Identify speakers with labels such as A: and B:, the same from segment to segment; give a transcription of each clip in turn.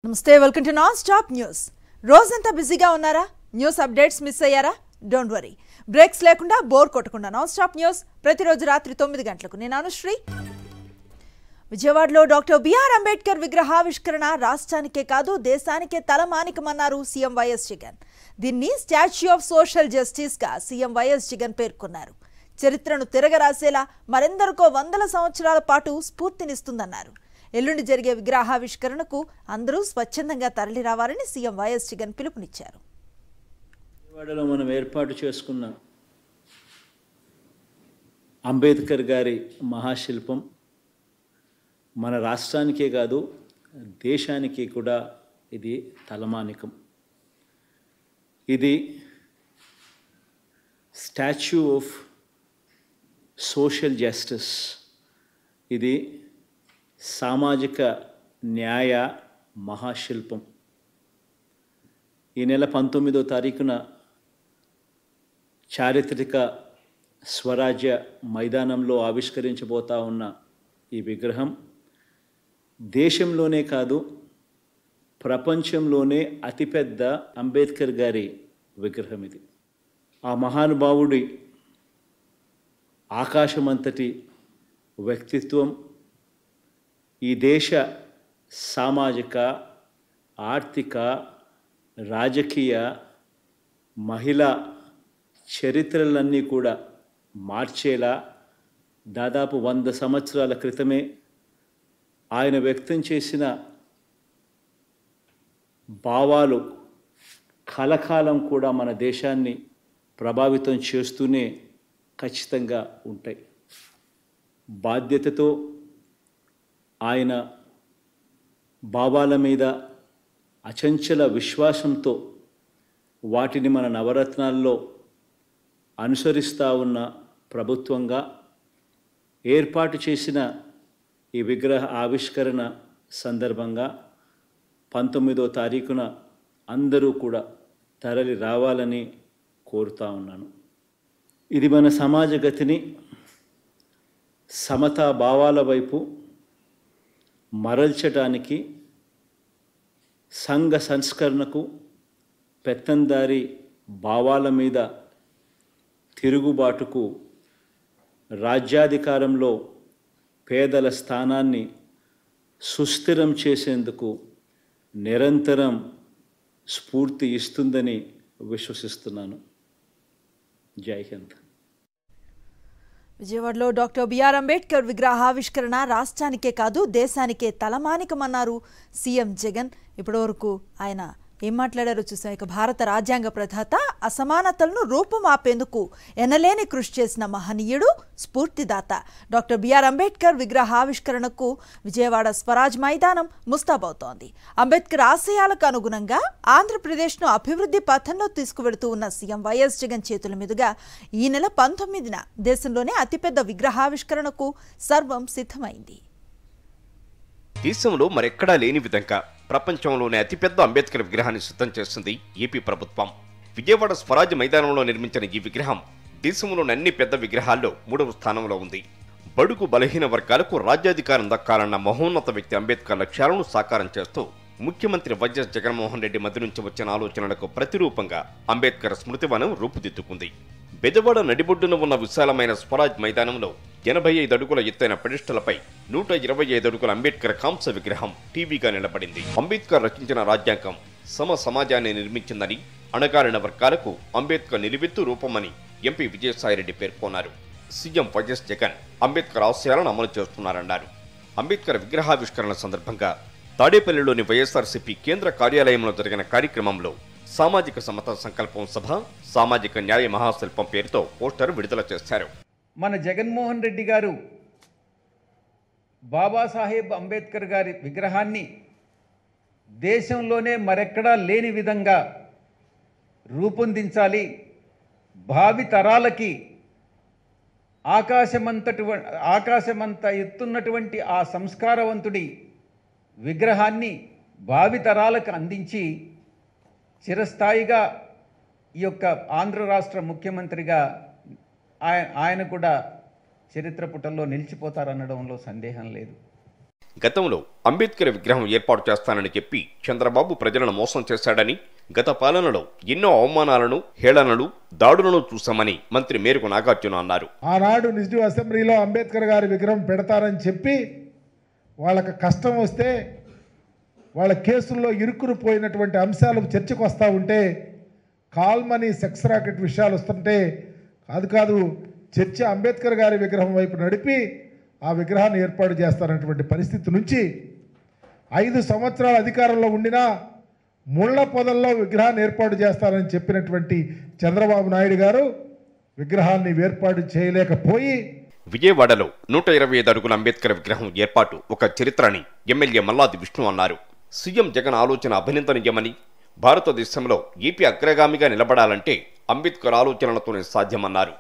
A: నమస్తే welcome to non stop news. రోజంతా బిజీగా ఉన్నారా? న్యూస్ అప్డేట్స్ మిస్ అయ్యారా? డోంట్ వరీ, బ్రేక్స్ లేకుండా బోర్ కొట్టకుండా నాన్ స్టాప్ న్యూస్ ప్రతిరోజు రాత్రి 9 గంటలకు. నేను అనుశ్రీ. విజయవాడలో డాక్టర్ బిఆర్ అంబేద్కర్ విగ్రహావిష్కరణ రాష్ట్రానికే కాదు దేశానికే తలమానికమన్నారు సీఎం వైఎస్ జగన్. దీన్ని స్టాచ్యూ ఆఫ్ సోషల్ జస్టిస్గా సీఎం వైఎస్ జగన్ పేర్కొన్నారు. చరిత్రను తిరగరాసేలా మరెందరికో వందల సంవత్సరాల పాటు స్ఫూర్తినిస్తుందన్నారు. ఎల్లుండి జరిగే విగ్రహావిష్కరణకు అందరూ స్వచ్ఛందంగా తరలి రావాలని సీఎం వైఎస్ జగన్ పిలుపునిచ్చారు.
B: విజయవాడలో మనం ఏర్పాటు చేసుకున్న అంబేద్కర్ గారి మహాశిల్పం మన రాష్ట్రానికే కాదు దేశానికి కూడా ఇది తలమానికం. ఇది స్టాచ్యూ ఆఫ్ సోషల్ జస్టిస్, ఇది సామాజిక న్యాయ మహాశిల్పం. ఈ నెల 19వ తారీఖున చారిత్రక స్వరాజ్య మైదానంలో ఆవిష్కరించబోతా ఉన్న ఈ విగ్రహం దేశంలోనే కాదు ప్రపంచంలోనే అతిపెద్ద అంబేద్కర్ గారి విగ్రహం ఇది. ఆ మహానుభావుడి ఆకాశమంతటి వ్యక్తిత్వం ఈ దేశ సామాజిక, ఆర్థిక, రాజకీయ, మహిళా చరిత్రలన్నీ కూడా మార్చేలా దాదాపు 100 సంవత్సరాల క్రితమే ఆయన వ్యక్తం చేసిన భావాలు కలకాలం కూడా మన దేశాన్ని ప్రభావితం చేస్తూనే ఖచ్చితంగా ఉంటాయి. బాధ్యతతో ఆయన భావాల మీద అచంచల విశ్వాసంతో వాటిని మన నవరత్నాల్లో అనుసరిస్తూ ఉన్న ప్రభుత్వంగా ఏర్పాటు చేసిన ఈ విగ్రహ ఆవిష్కరణ సందర్భంగా 19వ తారీఖున అందరూ కూడా తరలి రావాలని కోరుతా ఉన్నాను. ఇది మన సమాజ గతిని సమతా భావాల వైపు మరల్చడానికి, సంఘ సంస్కరణకు, పెత్తందారి భావాల మీద తిరుగుబాటుకు, రాజ్యాధికారంలో పేదల స్థానాన్ని సుస్థిరం చేసేందుకు నిరంతరం స్ఫూర్తి ఇస్తుందని విశ్వసిస్తున్నాను. జై హింద్.
A: విజయవాడలో డాక్టర్ బిఆర్ అంబేద్కర్ విగ్రహావిష్కరణ రాష్ట్రానికే కాదు దేశానికే తలమానికమన్నారు సీఎం జగన్. ఇప్పటివరకు ఆయన ఏం మాట్లాడారో చూసాం. ఇక భారత రాజ్యాంగ ప్రధాత అసమానతలను రూపుమాపేందుకు ఎనలేని కృషి చేసిన మహనీయుడు, స్ఫూర్తిదాత డాక్టర్ బిఆర్ అంబేద్కర్ విగ్రహావిష్కరణకు విజయవాడ స్వరాజ్ మైదానం ముస్తాబవుతోంది. అంబేద్కర్ ఆశయాలకు అనుగుణంగా ఆంధ్రప్రదేశ్ను అభివృద్ధి పథంలో తీసుకువెడుతూ ఉన్న సీఎం వైఎస్ జగన్ చేతుల మీదుగా ఈ నెల 19న దేశంలోనే అతిపెద్ద విగ్రహావిష్కరణకు సర్వం సిద్ధమైంది.
C: దేశంలో మరెక్కడా లేని విధంగా ప్రపంచంలోనే అతిపెద్ద అంబేద్కర్ విగ్రహాన్ని సిద్ధం చేస్తుంది ఏపీ ప్రభుత్వం. విజయవాడ స్వరాజ్ మైదానంలో నిర్మించిన ఈ విగ్రహం దేశంలోని అన్ని పెద్ద విగ్రహాల్లో 3వ స్థానంలో ఉంది. బడుగు బలహీన వర్గాలకు రాజ్యాధికారం దక్కాలన్న మహోన్నత వ్యక్తి అంబేద్కర్ లక్ష్యాలను సాకారం చేస్తూ ముఖ్యమంత్రి వైఎస్ జగన్మోహన్ రెడ్డి మధ్య నుంచి వచ్చిన ఆలోచనలకు ప్రతిరూపంగా అంబేద్కర్ స్మృతివనం రూపుదిద్దుకుంది. బెజవాడ నడిబొడ్డున ఉన్న విశాలమైన స్వరాజ్ మైదానంలో 85 అడుగుల ఎత్తైన పెడిస్టలపై 125 అడుగుల అంబేద్కర్ కాంస్య విగ్రహం టీవీగా నిలబడింది. అంబేద్కర్ రచించిన రాజ్యాంగం సమాజాన్ని నిర్మించిందని, అణగారిన వర్గాలకు అంబేద్కర్ నిలువెత్తు రూపమని ఎంపీ విజయసాయిరెడ్డి పేర్కొన్నారు. సీఎం వైఎస్ జగన్ అంబేద్కర్ ఆశయాలను అమలు చేస్తున్నారన్నారు. అంబేద్కర్ విగ్రహావిష్కరణ సందర్భంగా తాడేపల్లిలోని వైఎస్ఆర్సీపీ కేంద్ర కార్యాలయంలో జరిగిన కార్యక్రమంలో సామాజిక సమతా సంకల్పం సభ, సామాజిక న్యాయ మహాశిల్పం పేరుతో పోస్టర్ విడుదల చేశారు.
D: మన జగన్మోహన్ రెడ్డి గారు బాబాసాహెబ్ అంబేద్కర్ గారి విగ్రహాన్ని దేశంలోనే మరెక్కడా లేని విధంగా రూపొందించాలి, భావి తరాలకి ఆకాశమంత ఎత్తున్నటువంటి ఆ సంస్కారవంతుడి విగ్రహాన్ని భావి తరాలకు అందించి చిరస్థాయిగా ఈ యొక్క ఆంధ్ర రాష్ట్ర ముఖ్యమంత్రిగా ఆయన కూడా చరిత్ర పుటల్లో నిలిచిపోతారనడంలో సందేహం లేదు.
C: గతంలో అంబేద్కర్ విగ్రహం ఏర్పాటు చేస్తానని చెప్పి చంద్రబాబు ప్రజలను మోసం చేశాడని, గత పాలనలో ఎన్నో అవమానాలను, హేళనలు, దాడులను చూశామని మంత్రి మేరకు నాగార్జున అన్నారు.
E: ఆనాడు నిజ అసెంబ్లీలో అంబేద్కర్ గారి విగ్రహం పెడతారని చెప్పి వాళ్ళకి కష్టం వస్తే వాళ్ళ కేసుల్లో ఇరుక్కుని పోయినటువంటి అంశాలు చర్చకు వస్తూ ఉంటే, కాల్మనీ సెక్స్ రాకెట్ విషయాలు వస్తుంటే కాదు చర్చ అంబేద్కర్ గారి విగ్రహం వైపు నడిపి ఆ విగ్రహాన్ని ఏర్పాటు చేస్తారన్నటువంటి పరిస్థితి నుంచి 5 సంవత్సరాల అధికారంలో ఉండినా ముళ్ల పొదల్లో విగ్రహాన్ని ఏర్పాటు చేస్తారని చెప్పినటువంటి చంద్రబాబు నాయుడు గారు విగ్రహాన్ని ఏర్పాటు చేయలేకపోయి
C: విజయవాడలో 125 అడుగుల అంబేద్కర్ విగ్రహం ఏర్పాటు ఒక చరిత్రని ఎమ్మెల్యే మల్లాది విష్ణు అన్నారు. సీఎం జగన్ ఆలోచన అభినందనీయమని, భారతదేశంలో ఏపీ అగ్రగామిగా నిలబడాలంటే అంబేద్కర్ ఆలోచనలతోనే సాధ్యమన్నారు.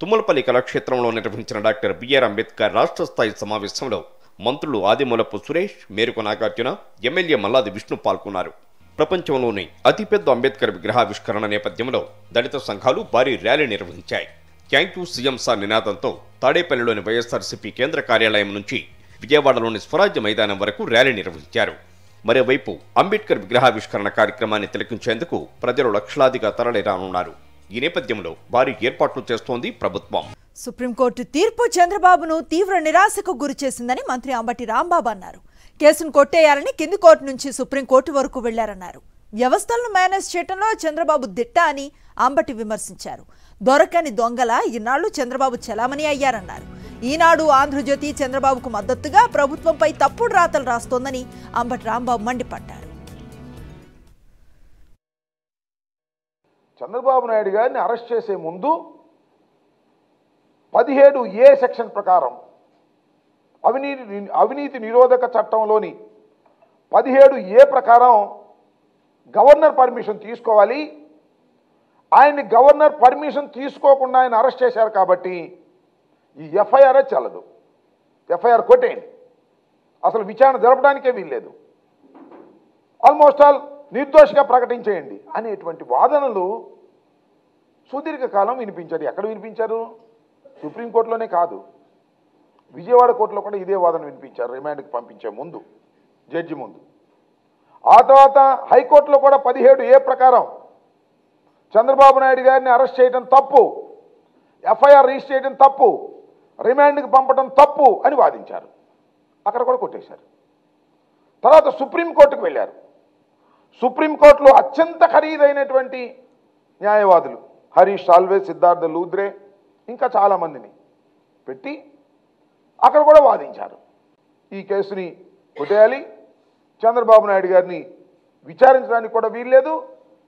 C: తుమ్మలపల్లి కళాక్షేత్రంలో నిర్వహించిన డాక్టర్ బిఆర్ అంబేద్కర్ రాష్ట్ర స్థాయి సమావేశంలో మంత్రులు ఆదిమూలపు సురేష్, మేరకు నాగార్జున, ఎమ్మెల్యే మల్లాది విష్ణు పాల్గొన్నారు. ప్రపంచంలోనే అతిపెద్ద అంబేద్కర్ విగ్రహావిష్కరణ నేపథ్యంలో దళిత సంఘాలు భారీ ర్యాలీ నిర్వహించాయి. థ్యాంక్ యూ సీఎం సార్ నినాదంతో తాడేపల్లిలోని వైఎస్ఆర్సీపీ కేంద్ర కార్యాలయం నుంచి విజయవాడలోని స్వరాజ్య మైదానం వరకు ర్యాలీ నిర్వహించారు. మరోవైపు అంబేద్కర్ విగ్రహావిష్కరణ కార్యక్రమాన్ని తిలకించేందుకు ప్రజలు లక్షలాదిగా తరలిరానున్నారు. ఈ నేపథ్యంలో భారీ ఏర్పాట్లు చేస్తోంది ప్రభుత్వం.
A: సుప్రీంకోర్టు తీర్పు చంద్రబాబును తీవ్ర నిరాశకు గురిచేసిందని మంత్రి అంబటి రాంబాబు అన్నారు. కేసును కొట్టేయాలని కింది కోర్టు నుంచి సుప్రీంకోర్టు వరకు వెళ్లారన్నారు. వ్యవస్థలను మేనేజ్ చేయడంలో చంద్రబాబు దిట్ట అని అంబటి విమర్శించారు. దొరకని దొంగల ఇన్నాళ్లు చంద్రబాబు చెలామణి అయ్యారన్నారు. ఈనాడు, ఆంధ్రజ్యోతి చంద్రబాబుకు మద్దతుగా ప్రభుత్వంపై తప్పుడు రాతలు రాస్తోందని అంబటి రాంబాబు మండిపడ్డారు.
F: చంద్రబాబు నాయుడు గారిని అరెస్ట్ చేసే ముందు 17A సెక్షన్ ప్రకారం అవినీతి నిరోధక చట్టంలోని 17A ప్రకారం గవర్నర్ పర్మిషన్ తీసుకోవాలి. ఆయన్ని గవర్నర్ పర్మిషన్ తీసుకోకుండా ఆయన అరెస్ట్ చేశారు కాబట్టి ఈ ఎఫ్ఐఆర్ చెల్లదు. ఎఫ్ఐఆర్ కొట్టేయండి, అసలు విచారణ జరపడానికే వీల్లేదు, ఆల్మోస్ట్ ఆల్ నిర్దోషిగా ప్రకటించేయండి అనేటువంటి వాదనలు సుదీర్ఘకాలం వినిపించారు. ఎక్కడ వినిపించారు? సుప్రీంకోర్టులోనే కాదు, విజయవాడ కోర్టులో కూడా ఇదే వాదన వినిపించారు రిమాండ్కి పంపించే ముందు, జడ్జి ముందు. ఆ తర్వాత హైకోర్టులో కూడా 17A ప్రకారం చంద్రబాబు నాయుడు గారిని అరెస్ట్ చేయడం తప్పు, ఎఫ్ఐఆర్ రిజిస్టర్ చేయడం తప్పు, రిమాండ్కి పంపడం తప్పు అని వాదించారు. అక్కడ కూడా కొట్టేశారు. తర్వాత సుప్రీంకోర్టుకు వెళ్ళారు. సుప్రీంకోర్టులో అత్యంత ఖరీదైనటువంటి న్యాయవాదులు హరీష్ సాల్వే, సిద్ధార్థ లూద్రే, ఇంకా చాలామందిని పెట్టి అక్కడ కూడా వాదించారు. ఈ కేసుని కొట్టేయాలి, చంద్రబాబు నాయుడు గారిని విచారించడానికి కూడా వీల్లేదు,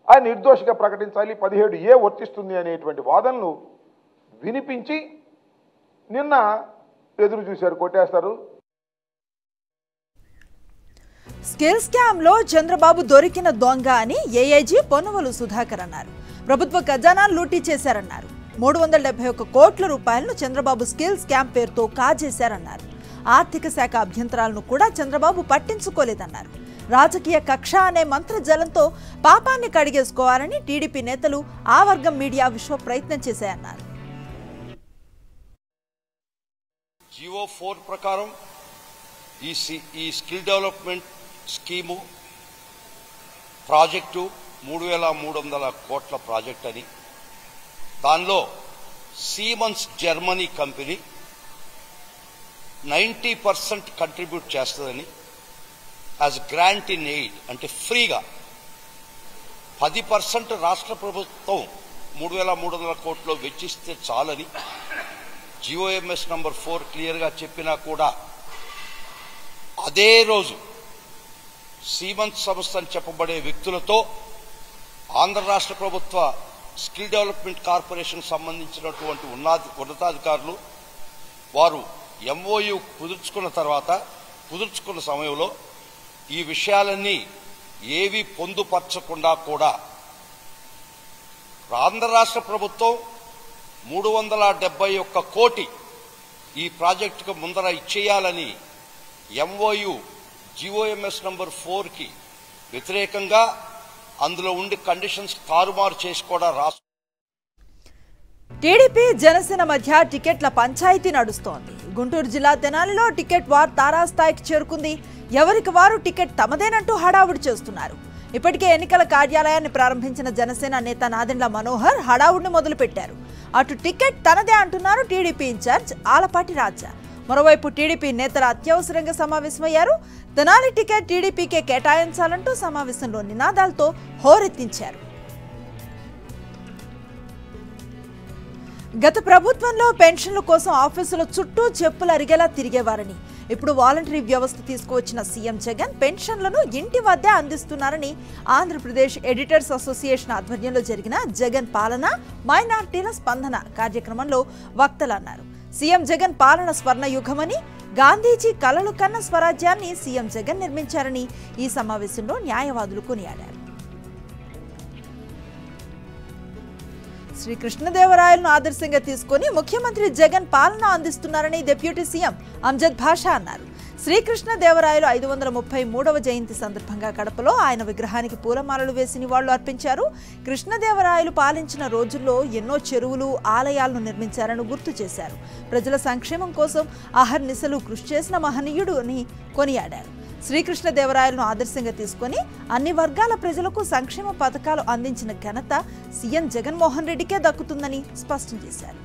F: ఆయన నిర్దోషిగా ప్రకటించాలి, 17A వర్తిస్తుంది అనేటువంటి వాదనలు వినిపించి నిన్న ఎదురు చూశారు, కొట్టేస్తారు.
A: స్కిల్ స్కామ్ లో చంద్రబాబు దొరికిన దొంగ అని ఏఐజీ పొన్నవలు సుధాకర్ అన్నారు. ప్రభుత్వ ఖజానా లూటీ చేశారన్నారు. 371 కోట్ల రూపాయలను చంద్రబాబు స్కిల్ స్కామ్ పేరుతో కాజేశారన్నారు. ఆర్థిక శాఖ అభ్యంతరాలను కూడా చంద్రబాబు పట్టించుకోలేదన్నారు. రాజకీయ కక్ష అనే మంత్రజలంతో పాపాన్ని కడిగేసుకోవాలని టీడీపీ నేతలు, ఆ వర్గం మీడియా విశ్వ ప్రయత్నం చేశాయన్నారు.
G: జియో 4 ప్రకారం ఈ స్కిల్ డెవలప్మెంట్ స్కీము ప్రాజెక్టు 3,300 కోట్ల ప్రాజెక్ట్ అని, దానిలో సీమన్స్ జర్మనీ కంపెనీ 90% కంట్రిబ్యూట్ చేస్తుందని, యాజ్ గ్రాంట్ ఇన్ ఎయిడ్ అంటే ఫ్రీగా 10% రాష్ట్ర ప్రభుత్వం 3,300 కోట్లు వెచ్చిస్తే చాలని GOMS నంబర్ 4 క్లియర్గా చెప్పినా కూడా అదే రోజు సీమన్స్ సంస్థ అని చెప్పబడే వ్యక్తులతో ఆంధ్ర రాష్ట్ర ప్రభుత్వ స్కిల్ డెవలప్మెంట్ కార్పొరేషన్ సంబంధించినటువంటి ఉన్నతాధికారులు వారు MOU కుదుర్చుకున్న సమయంలో ఈ విషయాలన్నీ ఏవి పొందుపరచకుండా కూడా ఆంధ్ర రాష్ట్ర ప్రభుత్వం 371 కోటి ఈ ప్రాజెక్టుకు ముందర ఇచ్చేయాలని MOU GOMS నంబర్ 4కి వ్యతిరేకంగా అందులో ఉండి కండిషన్స్ తారుమారు చేసి కూడా
A: టీడీపీ జనసేన మధ్య టికెట్ల పంచాయతీ నడుస్తోంది. గుంటూరు జిల్లా తెనాలిలో టికెట్ వార్ తారాస్థాయికి చేరుకుంది. ఎవరికి వారు టికెట్ తమదేనంటూ హడావుడి చేస్తున్నారు. ఇప్పటికే ఎన్నికల కార్యాలయాన్ని ప్రారంభించిన జనసేన నేత నాదెండ్ల మనోహర్ హడావుడిని మొదలుపెట్టారు. అటు టికెట్ తనదే అంటున్నారు టీడీపీ ఇన్ఛార్జ్ ఆలపాటి రాజా. మరోవైపు టీడీపీ నేతలు అత్యవసరంగా సమావేశమయ్యారు. తెనాలి టికెట్ టీడీపీకే కేటాయించాలంటూ సమావేశంలో నినాదాలతో హోరెత్తించారు. గత ప్రభుత్వంలో పెన్షన్ల కోసం ఆఫీసుల చుట్టూ చెప్పులు అరిగేలా తిరిగేవారని, ఇప్పుడు వాలంటరీ వ్యవస్థ తీసుకువచ్చిన సీఎం జగన్ పెన్షన్లను ఇంటి వద్దే అందిస్తున్నారని ఆంధ్రప్రదేశ్ ఎడిటర్స్ అసోసియేషన్ ఆధ్వర్యంలో జరిగిన జగన్ పాలన మైనార్టీల స్పందన కార్యక్రమంలో వక్తలు అన్నారు. సీఎం జగన్ పాలన స్వర్ణయుగమని, గాంధీజీ కలలు కన్న స్వరాజ్యాన్ని సీఎం జగన్ నిర్మించారని ఈ సమావేశంలో న్యాయవాదులు కొనియాడారు. శ్రీకృష్ణదేవరాయలను ఆదర్శంగా తీసుకుని ముఖ్యమంత్రి జగన్ పాలన అందిస్తున్నారని డిప్యూటీ సీఎం అంజద్ భాషా అన్నారు. శ్రీకృష్ణదేవరాయలు 533వ జయంతి సందర్భంగా కడపలో ఆయన విగ్రహానికి పూలమాలలు వేసి నివాళులు అర్పించారు. కృష్ణదేవరాయలు పాలించిన రోజుల్లో ఎన్నో చెరువులు, ఆలయాలను నిర్మించారని గుర్తు చేశారు. ప్రజల సంక్షేమం కోసం అహర్నిశలు కృషి చేసిన మహనీయుడు అని కొనియాడారు. శ్రీకృష్ణదేవరాయలను ఆదర్శంగా తీసుకుని అన్ని వర్గాల ప్రజలకు సంక్షేమ పథకాలు అందించిన ఘనత సీఎం జగన్మోహన్ రెడ్డికే దక్కుతుందని స్పష్టం చేశారు.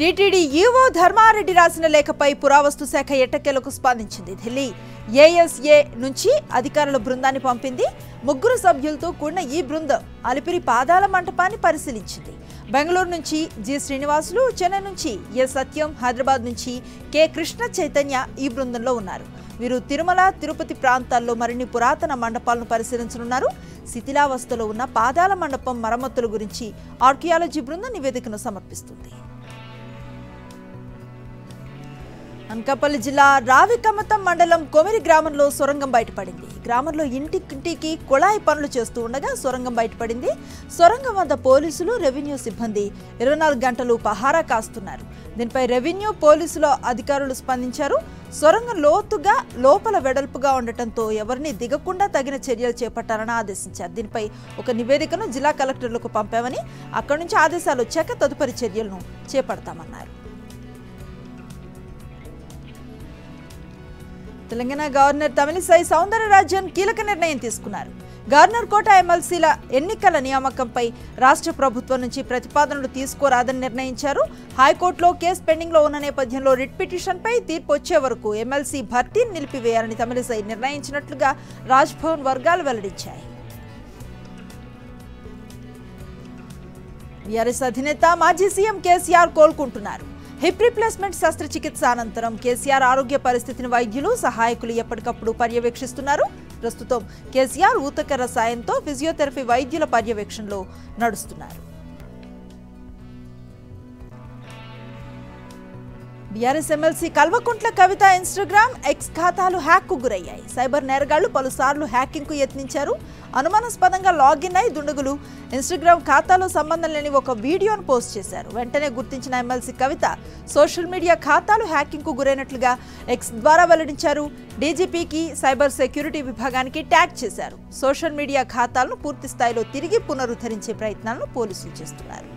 A: టీటీడీ ఈవో ధర్మారెడ్డి రాసిన లేఖపై పురావస్తు శాఖ ఎట్టకేలకు స్పందించింది. ఢిల్లీ ఏఎస్ఏ నుంచి అధికారుల బృందాన్ని పంపింది. 3 సభ్యులతో కూడిన ఈ బృందం అలిపిరి పాదాల మంటపాన్ని పరిశీలించింది. బెంగళూరు నుంచి జి శ్రీనివాసులు, చెన్నై నుంచి ఎ సత్యం, హైదరాబాద్ నుంచి కె కృష్ణ చైతన్య ఈ బృందంలో ఉన్నారు. వీరు తిరుమల, తిరుపతి ప్రాంతాల్లో మరిన్ని పురాతన మండపాలను పరిశీలించనున్నారు. శిథిలావస్థలో ఉన్న పాదాల మండపం మరమ్మతుల గురించి ఆర్కియాలజీ బృందం నివేదికను సమర్పిస్తుంది. అనకాపల్లి జిల్లా రావికమతం మండలం కొమిరి గ్రామంలో సొరంగం బయటపడింది. గ్రామంలో ఇంటింటికి కుళాయి పనులు చేస్తూ ఉండగా సొరంగం బయటపడింది. సొరంగం వద్ద పోలీసులు, రెవెన్యూ సిబ్బంది 24 గంటలు పహారా కాస్తున్నారు. దీనిపై రెవెన్యూ, పోలీసుల అధికారులు స్పందించారు. సొరంగం లోతుగా, లోపల వెడల్పుగా ఉండటంతో ఎవరిని దిగకుండా తగిన చర్యలు చేపట్టాలని ఆదేశించారు. దీనిపై ఒక నివేదికను జిల్లా కలెక్టర్లకు పంపామని, అక్కడి నుంచి ఆదేశాలు వచ్చాక తదుపరి చర్యలను చేపడతామన్నారు. తెలంగాణ గవర్నర్ తమిళిసై సౌందరరాజన్ కీలక నిర్ణయం తీసుకున్నారు. గవర్నర్ కోట ఎమ్మెల్సీల ఎన్నికల నియామకంపై రాష్ట్ర ప్రభుత్వం నుంచి ప్రతిపాదనలు తీసుకోరాదని నిర్ణయించారు. హైకోర్టులో కేసు పెండింగ్లో ఉన్న నేపథ్యంలో రిట్ పిటిషన్పై తీర్పు వచ్చే వరకు ఎమ్మెల్సీ భర్తీని నిలిపివేయాలని తమిళిసై నిర్ణయించినట్లుగా రాజ్భవన్ వర్గాలు వెల్లడించాయి. బీఆర్ఎస్ అధినేత మాజీ సీఎం కేసీఆర్ కోలుకుంటున్నారు. హిప్ రీప్లేస్మెంట్ శస్త్రచికిత్స అనంతరం కేసీఆర్ ఆరోగ్య పరిస్థితిని వైద్యులు, సహాయకులు ఎప్పటికప్పుడు పర్యవేక్షిస్తున్నారు. ప్రస్తుతం కేసీఆర్ ఊతకర్ర సాయంతో ఫిజియోథెరపీ వైద్యుల పర్యవేక్షణలో నడుస్తున్నారు. BRS MLC Kalvakuntla Kavitha Instagram, X ఖాతాలు హ్యాక్కు గురయ్యాయి. సైబర్ నేరగాళ్లు పలుసార్లు హ్యాకింగ్కు యత్నించారు. అనుమానాస్పదంగా లాగిన్ అయి దుండగులు ఇన్స్టాగ్రామ్ ఖాతాలో సంబంధం లేని ఒక వీడియోను పోస్ట్ చేశారు. వెంటనే గుర్తించిన ఎమ్మెల్సీ కవిత సోషల్ మీడియా ఖాతాలు హ్యాకింగ్కు గురైనట్లుగా ఎక్స్ ద్వారా వెల్లడించారు. డీజీపీకి, సైబర్ సెక్యూరిటీ విభాగానికి ట్యాగ్ చేశారు. సోషల్ మీడియా ఖాతాలను పూర్తి స్థాయిలో తిరిగి పునరుద్ధరించే ప్రయత్నాలను పోలీసులు చేస్తున్నారు.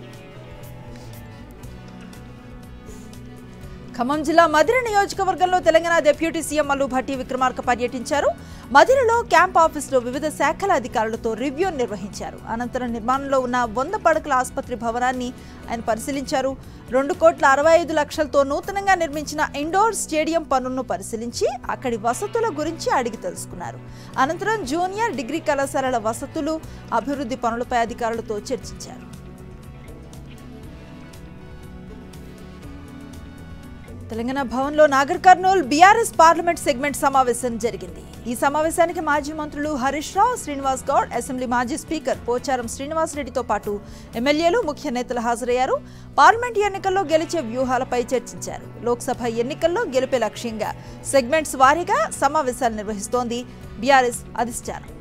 A: ఖమ్మం జిల్లా మధిర నియోజకవర్గంలో తెలంగాణ డిప్యూటీ సీఎం మల్లు భట్టి విక్రమార్క పర్యటించారు. మధిరలో క్యాంప్ ఆఫీసులో వివిధ శాఖల అధికారులతో రివ్యూ నిర్వహించారు. అనంతరం నిర్మాణంలో ఉన్న 100 పడకల ఆసుపత్రి భవనాన్ని ఆయన పరిశీలించారు. 2,65,00,000తో నూతనంగా నిర్మించిన ఇండోర్ స్టేడియం పనులను పరిశీలించి అక్కడి వసతుల గురించి అడిగి తెలుసుకున్నారు. అనంతరం జూనియర్, డిగ్రీ కళాశాలల వసతులు, అభివృద్ధి పనులపై అధికారులతో చర్చించారు. తెలంగాణ భవన్లో Nagar Kurnool BRS parliament segment సమావేశం జరిగింది. ఈ సమావేశానికి మాజీ మంత్రులు హరీష్ రావు, శ్రీనివాస్ గౌడ్, అసెంబ్లీ మాజీ స్పీకర్ పోచారం శ్రీనివాసరెడ్డితో పాటు ఎమ్మెల్యేలు, ముఖ్య నేతలు హాజరయ్యారు. పార్లమెంట్ ఎన్నికల్లో గెలిచే వ్యూహాలపై చర్చించారు. లోక్సభ ఎన్నికల్లో గెలిపే లక్ష్యంగా సెగ్మెంట్స్ వారీగా సమావేశాలు నిర్వహిస్తోంది బీఆర్ఎస్ అధిష్టానం.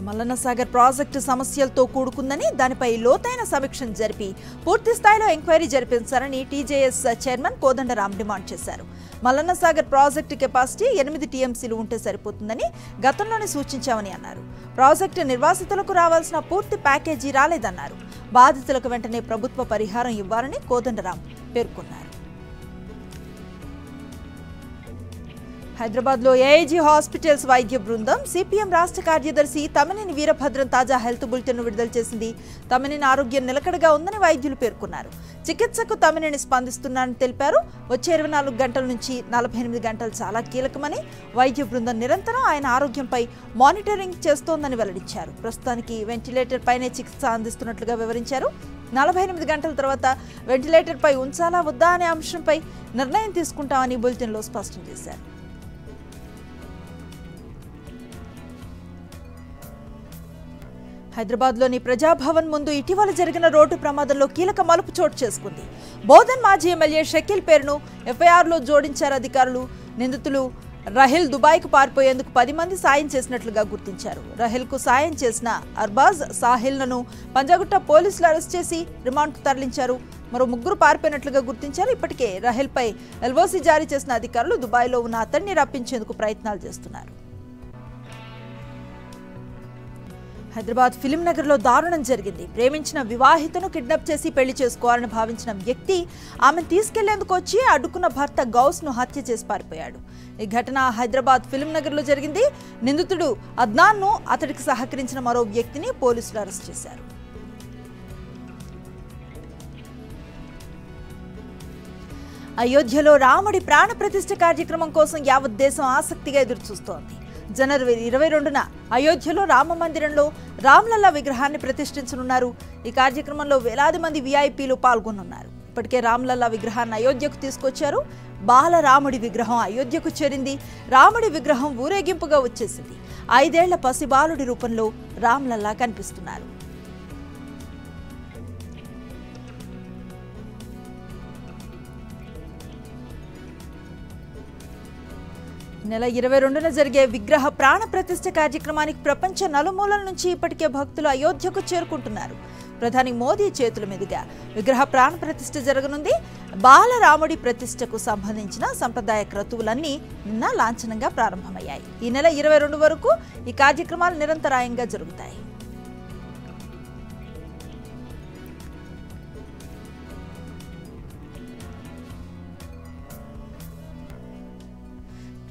A: మల్లన్న సాగర్ ప్రాజెక్టు సమస్యలతో కూడుకుందని దానిపై లోతైన సమీక్షను జరిపి పూర్తి స్థాయిలో ఎంక్వైరీ జరిపించాలని టీజేఎస్ చైర్మన్ కోదండరాం డిమాండ్ చేశారు. మల్లన్న సాగర్ ప్రాజెక్టు కెపాసిటీ 8 టీఎంసీలు ఉంటే సరిపోతుందని గతంలోనే సూచించామని అన్నారు. ప్రాజెక్టు నిర్వాసితులకు రావాల్సిన పూర్తి ప్యాకేజీ రాలేదన్నారు. బాధితులకు వెంటనే ప్రభుత్వ పరిహారం ఇవ్వాలని కోదండరాం పేర్కొన్నారు. హైదరాబాద్లో ఏఐజీ హాస్పిటల్స్ వైద్య బృందం సిపిఎం రాష్ట్ర కార్యదర్శి తమ్మినేని వీరభద్రం తాజా హెల్త్ బులెటిన్ విడుదల చేసింది. తమ్మినేని ఆరోగ్యం నిలకడగా ఉందని వైద్యులు పేర్కొన్నారు. చికిత్సకు తమ్మినేని స్పందిస్తున్నారని తెలిపారు. వచ్చే 24 గంటల నుంచి 48 గంటలు చాలా కీలకమని వైద్య బృందం నిరంతరం ఆయన ఆరోగ్యంపై మానిటరింగ్ చేస్తోందని వెల్లడించారు. ప్రస్తుతానికి వెంటిలేటర్ పైనే చికిత్స అందిస్తున్నట్లుగా వివరించారు. 48 గంటల తర్వాత వెంటిలేటర్పై ఉంచాలా వద్దా అనే అంశంపై నిర్ణయం తీసుకుంటామని బులెటిన్లో స్పష్టం చేశారు. హైదరాబాద్లోని ప్రజాభవన్ ముందు ఇటీవల జరిగిన రోడ్డు ప్రమాదంలో కీలక మలుపు చోటు చేసుకుంది. బోధన్ మాజీ ఎమ్మెల్యే షకీల్ పేరును ఎఫ్ఐఆర్లో జోడించారు అధికారులు. నిందితులు రహిల్ దుబాయ్కు పారిపోయేందుకు 10 మంది సాయం చేసినట్లుగా గుర్తించారు. రహిల్కు సాయం చేసిన అర్బాజ్ సాహిల్లను పంజాగుట్ట పోలీసులు అరెస్ట్ చేసి రిమాండ్కు తరలించారు. మరో 3 పారిపోయినట్లుగా గుర్తించారు. ఇప్పటికే రహిల్పై ఎల్ఓసీ జారీ చేసిన అధికారులు దుబాయ్లో ఉన్న అతన్ని రప్పించేందుకు ప్రయత్నాలు చేస్తున్నారు. హైదరాబాద్ ఫిలిం నగర్లో దారుణం జరిగింది. ప్రేమించిన వివాహితను కిడ్నాప్ చేసి పెళ్లి చేసుకోవాలని భావించిన వ్యక్తి ఆమెను తీసుకెళ్లేందుకు వచ్చి అడ్డుకున్న భర్త గౌస్ను హత్య చేసి పారిపోయాడు. ఈ ఘటన హైదరాబాద్ ఫిలిం నగర్లో జరిగింది. నిందితుడు అద్నాన్ను అతడికి సహకరించిన మరో వ్యక్తిని పోలీసులు అరెస్ట్ చేశారు. అయోధ్యలో రాముడి ప్రాణ ప్రతిష్ఠ కార్యక్రమం కోసం యావత్ దేశం ఆసక్తిగా ఎదురుచూస్తోంది. జనవరి 22న అయోధ్యలో రామ మందిరంలో రామ్లల్లా విగ్రహాన్ని ప్రతిష్ఠించనున్నారు. ఈ కార్యక్రమంలో వేలాది మంది విఐపీలు పాల్గొనున్నారు. ఇప్పటికే రామ్లల్లా విగ్రహాన్ని అయోధ్యకు తీసుకొచ్చారు. బాలరాముడి విగ్రహం అయోధ్యకు చేరింది. రాముడి విగ్రహం ఊరేగింపుగా వచ్చేసింది. 5 ఏళ్ల పసిబాలుడి రూపంలో రామ్లల్లా కనిపిస్తున్నారు. నెల 22న జరిగే విగ్రహ ప్రాణ ప్రతిష్ఠ కార్యక్రమానికి ప్రపంచ నలుమూలల నుంచి ఇప్పటికే భక్తులు అయోధ్యకు చేరుకుంటున్నారు. ప్రధాని మోదీ చేతుల మీదుగా విగ్రహ ప్రాణ ప్రతిష్ఠ జరగనుంది. బాలరాముడి ప్రతిష్ఠకు సంబంధించిన సంప్రదాయ క్రతువులన్నీ నిన్న లాంఛనంగా ప్రారంభమయ్యాయి. ఈ నెల 22 వరకు ఈ కార్యక్రమాలు నిరంతరాయంగా జరుగుతాయి.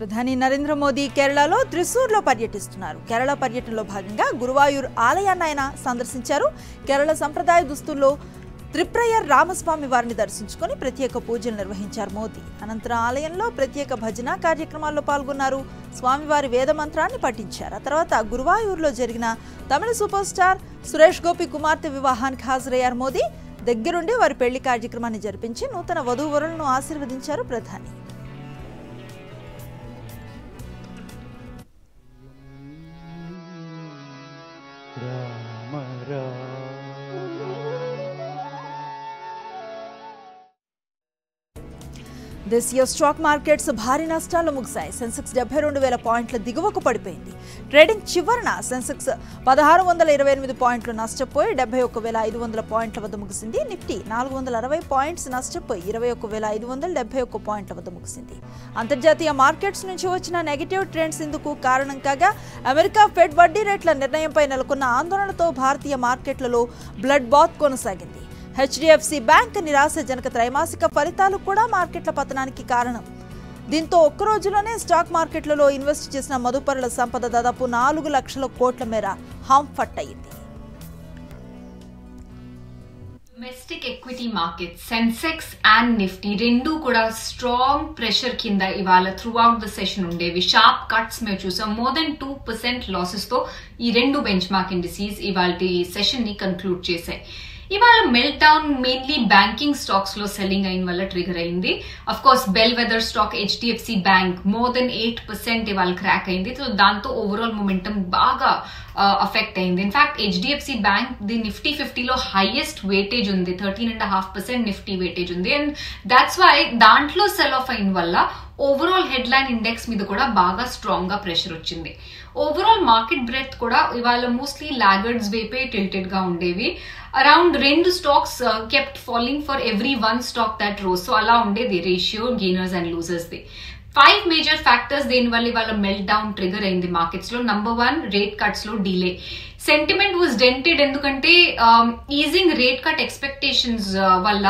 A: ప్రధాని నరేంద్ర మోదీ కేరళలో త్రిశూర్లో పర్యటిస్తున్నారు. కేరళ పర్యటనలో భాగంగా గురువాయూర్ ఆలయాన్ని ఆయన సందర్శించారు. కేరళ సంప్రదాయ దుస్తుల్లో త్రిప్రయర్ రామస్వామి వారిని దర్శించుకొని ప్రత్యేక పూజలు నిర్వహించారు మోదీ. అనంతరం ఆలయంలో ప్రత్యేక భజన కార్యక్రమాల్లో పాల్గొన్నారు. స్వామివారి వేద మంత్రాన్ని పఠించారు. ఆ తర్వాత గురువాయూర్లో జరిగిన తమిళ సూపర్ స్టార్ సురేష్ గోపి కుమార్తె వివాహానికి హాజరయ్యారు మోదీ. దగ్గరుండి వారి పెళ్లి కార్యక్రమాన్ని జరిపించి నూతన వధూవరులను ఆశీర్వదించారు ప్రధాని. దేశీయ స్టాక్ మార్కెట్స్ భారీ నష్టాలు ముగిశాయి. సెన్సెక్స్ 72,000 పాయింట్ల దిగువకు పడిపోయింది. ట్రేడింగ్ చివరన సెన్సెక్స్ 1628 పాయింట్లు నష్టపోయి 71,500 పాయింట్ల వద్ద ముగిసింది. నిఫ్టీ 460 పాయింట్స్ నష్టపోయి 21,571 పాయింట్ల వద్ద ముగిసింది. అంతర్జాతీయ మార్కెట్స్ నుంచి వచ్చిన నెగటివ్ ట్రెండ్స్ ఇందుకు కారణం కాగా అమెరికా ఫెడ్ వడ్డీ రేట్ల నిర్ణయంపై నెలకొన్న ఆందోళనతో భారతీయ మార్కెట్లలో బ్లడ్ బాత్ కొనసాగింది. హెచ్డిఎఫ్సి బ్యాంక్ నిరాశజనక త్రైమాసిక ఫలితాలు కూడా మార్కెట్ల పతనానికి కారణం. దీంతో ఒక్క రోజులోనే స్టాక్ మార్కెట్లలో ఇన్వెస్ట్ చేసిన మదుపరుల సంపద దాదాపు 4 లక్షల కోట్ల మేర హాంఫట్ అయింది.
H: Domestic equity market Sensex and Nifty రెండు కూడా స్ట్రాంగ్ ప్రెషర్ కింద ఇవాళ త్రూ అవుట్ ద సెషన్ ఉండేవి. షార్ప్ కట్స్ మేము చూసాం. మోర్ దెన్ 2% లాసెస్ తో ఈ రెండు బెంచ్ మార్క్ ఇండిసీస్ ఇవాళ సెషన్ ని కన్క్లూడ్ చేశాయి. ఇవాళ meltdown mainly banking stocks లో సెల్లింగ్ అయిన వల్ల ట్రిగర్ అయింది. Of course bellwether stock HDFC bank more than 8% ఇవాళ క్రాక్ అయింది. సో దాంతో ఓవరాల్ మొమెంటం బాగా అఫెక్ట్ అయింది. In fact HDFC bank the Nifty 50లో హైయెస్ట్ వెయిటేజ్ ఉంది. 13.5% నిఫ్టీ వెయిటేజ్ ఉంది. అండ్ దాట్స్ వై దాంట్లో సెల్ ఆఫ్ అయిన వల్ల ఓవరాల్ హెడ్లైన్ ఇండెక్స్ మీద కూడా బాగా స్ట్రాంగ్ గా ప్రెషర్ వచ్చింది. ఓవరాల్ మార్కెట్ బ్రెత్ కూడా ఇవాళ మోస్ట్లీ లాగర్డ్స్ వైపే టిల్టెడ్ గా ఉండేవి. Around 2 stocks kept falling for every 1 stock that rose. So అలా ఉండేది ratio gainers and losers the. 5 major factors దేనివల్ల ఇవాళ మెల్ట్ డౌన్ ట్రిగర్ అయింది మార్కెట్స్ లో. నంబర్ 1, రేట్ కట్స్ లో డిలే. సెంటిమెంట్ వాజ్ డెంటెడ్ ఎందుకంటే ఈజింగ్ రేట్ కట్ ఎక్స్పెక్టేషన్స్ వల్ల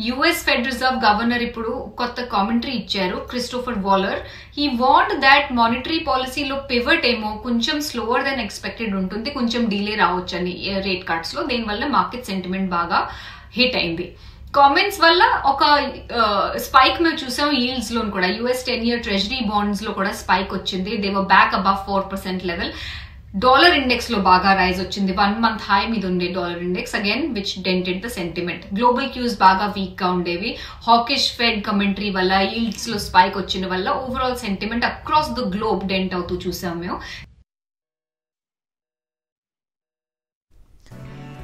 H: US fed reserve governor ఇప్పుడు కొత్త కామెంటరీ ఇచ్చారు, Christopher Waller. He want that monetary పాలసీలో పివట్ ఏమో కొంచెం స్లోవర్ దెన్ ఎక్స్పెక్టెడ్ ఉంటుంది, కొంచెం డిలే రావచ్చు అని రేట్ కట్స్ లో. దీనివల్ల మార్కెట్ సెంటిమెంట్ బాగా హిట్ అయింది. కామెంట్స్ వల్ల ఒక స్పైక్ మేము చూసాం ఈల్డ్స్ లో కూడా. యుఎస్ 10-year ట్రెజరీ బాండ్స్ లో కూడా స్పైక్ వచ్చింది. They were back above 4% level. Dollar index లో బాగా రైజ్ వచ్చింది. 1 month హై మీద ఉండే dollar index again which dented the sentiment. Global cues బాగా వీక్ గా ఉండేవి. హాకిష్ ఫెడ్ కమెంటరీ వల్ల ఈల్డ్స్ లో స్పైక్ వచ్చిన వల్ల overall sentiment across the globe dent అవుతూ చూసాం మేము.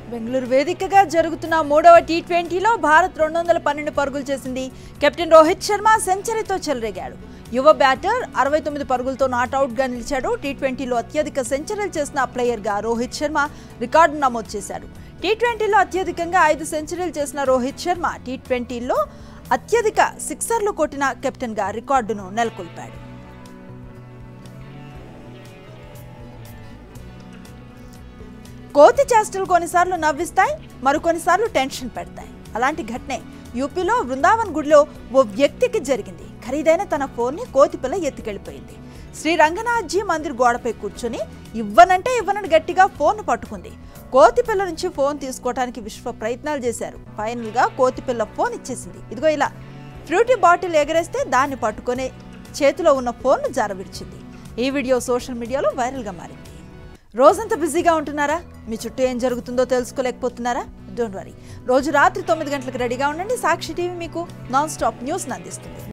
A: బెంగళూరు వేదికగా జరుగుతున్న 3వ T20లో భారత్ 212 పరుగులు చేసింది. కెప్టెన్ రోహిత్ శర్మ సెంచరీతో చెలరేగాడు. యువ బ్యాటర్ 69 పరుగులతో నాట్అవుట్గా నిలిచాడు. T20లో అత్యధిక సెంచరీలు చేసిన ప్లేయర్గా రోహిత్ శర్మ రికార్డు నమోదు చేశాడు. T20లో అత్యధికంగా 5 సెంచరీలు చేసిన రోహిత్ శర్మ T20లో అత్యధిక సిక్సర్లు కొట్టిన కెప్టెన్గా రికార్డును నెలకొల్పాడు. కోతి చేష్టలు కొన్నిసార్లు నవ్విస్తాయి, మరికొన్నిసార్లు టెన్షన్ పెడతాయి. అలాంటి ఘటనే యూపీలో బృందావన్ గుడిలో ఓ వ్యక్తికి జరిగింది. ఖరీదైన తన ఫోన్ని కోతిపిల్ల ఎత్తుకెళ్లిపోయింది. శ్రీ రంగనాథ్జీ మందిర్ గోడపై కూర్చొని ఇవ్వనంటే ఇవ్వనని గట్టిగా ఫోన్ పట్టుకుంది. కోతిపిల్ల నుంచి ఫోన్ తీసుకోవడానికి విశ్వ ప్రయత్నాలు చేశారు. ఫైనల్ గా కోతిపిల్ల ఫోన్ ఇచ్చేసింది. ఇదిగో ఇలా ఫ్రూటీ బాటిల్ ఎగరేస్తే దాన్ని పట్టుకునే చేతిలో ఉన్న ఫోన్ను జారవిడిచింది. ఈ వీడియో సోషల్ మీడియాలో వైరల్ గా మారింది. రోజంతా బిజీగా ఉంటున్నారా? మీ చుట్టూ ఏం జరుగుతుందో తెలుసుకోలేకపోతున్నారా? డోంట్ వరీ, రోజు రాత్రి 9 గంటలకు రెడీగా ఉండండి. సాక్షి టీవీ మీకు నాన్ స్టాప్ న్యూస్ని అందిస్తుంది.